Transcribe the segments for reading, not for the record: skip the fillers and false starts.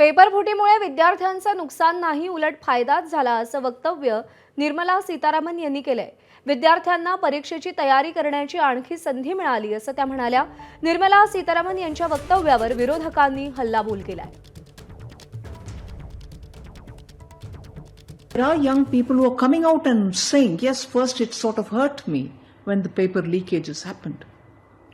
पेपरफुटीमुळे विद्यार्थ्यांचं नुकसान नाही, उलट फायदाच झाला असं वक्तव्य निर्मला सीतारामन यांनी केलंय। विद्यार्थ्यांना परीक्षेची तयारी करण्याची आणखी संधी मिळाली असं त्या म्हणाल्या। निर्मला सीतारामन यांच्या वक्तव्यावर विरोधकांनी हल्लाबोल केलाय। There are young people who are coming out and saying, yes, first it sort of hurt me when the paper leakages happened.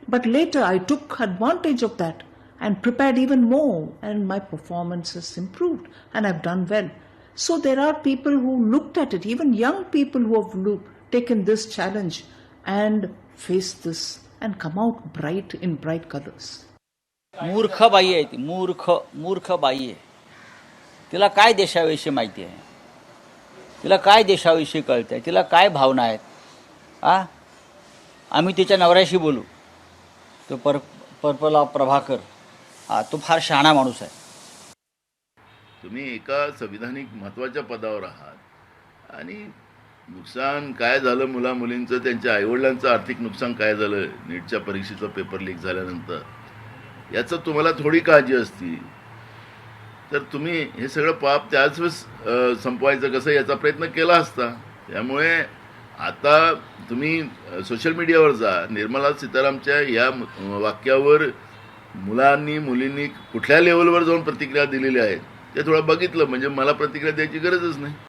But later I took advantage of that and prepared even more, and my performance has improved and I've done well. So there are people who looked at it, even young people who have taken this challenge and faced this and come out bright in bright colors. मूर्ख बाई आहे ती, मूर्ख बाई आहे। तिला काय देशाविषयी माहिती आहे, तिला काय देशाविषयी कळतंय, तिला काय भावना आहेत। आम्ही तिच्या नवऱ्याशी बोलू, तो पर्पला प्रभाकर, तो फार शहाणा माणूस आहे। तुम्ही एका संविधानिक महत्त्वाच्या पदावर आहात आणि नुकसान काय झालं, मुला मुलींचं, त्यांच्या आईवडिलांचं आर्थिक नुकसान काय झालं नीटच्या परीक्षेचा पेपर लीक झाल्यानंतर, याचं तुम्हाला थोडी काळजी असती तर तुम्ही हे सगळं पाप त्याच वेळेस संपवायचं कसं याचा प्रयत्न केला असता। त्यामुळे आता तुम्ही सोशल मीडियावर जा, निर्मला सीतारामच्या या वाक्यावर मुलांनी मुलींनी कुठल्या लेवलवर जाऊन प्रतिक्रिया दिलेल्या आहेत ते थोडं बघितलं म्हणजे मला प्रतिक्रिया द्यायची गरजच नाही।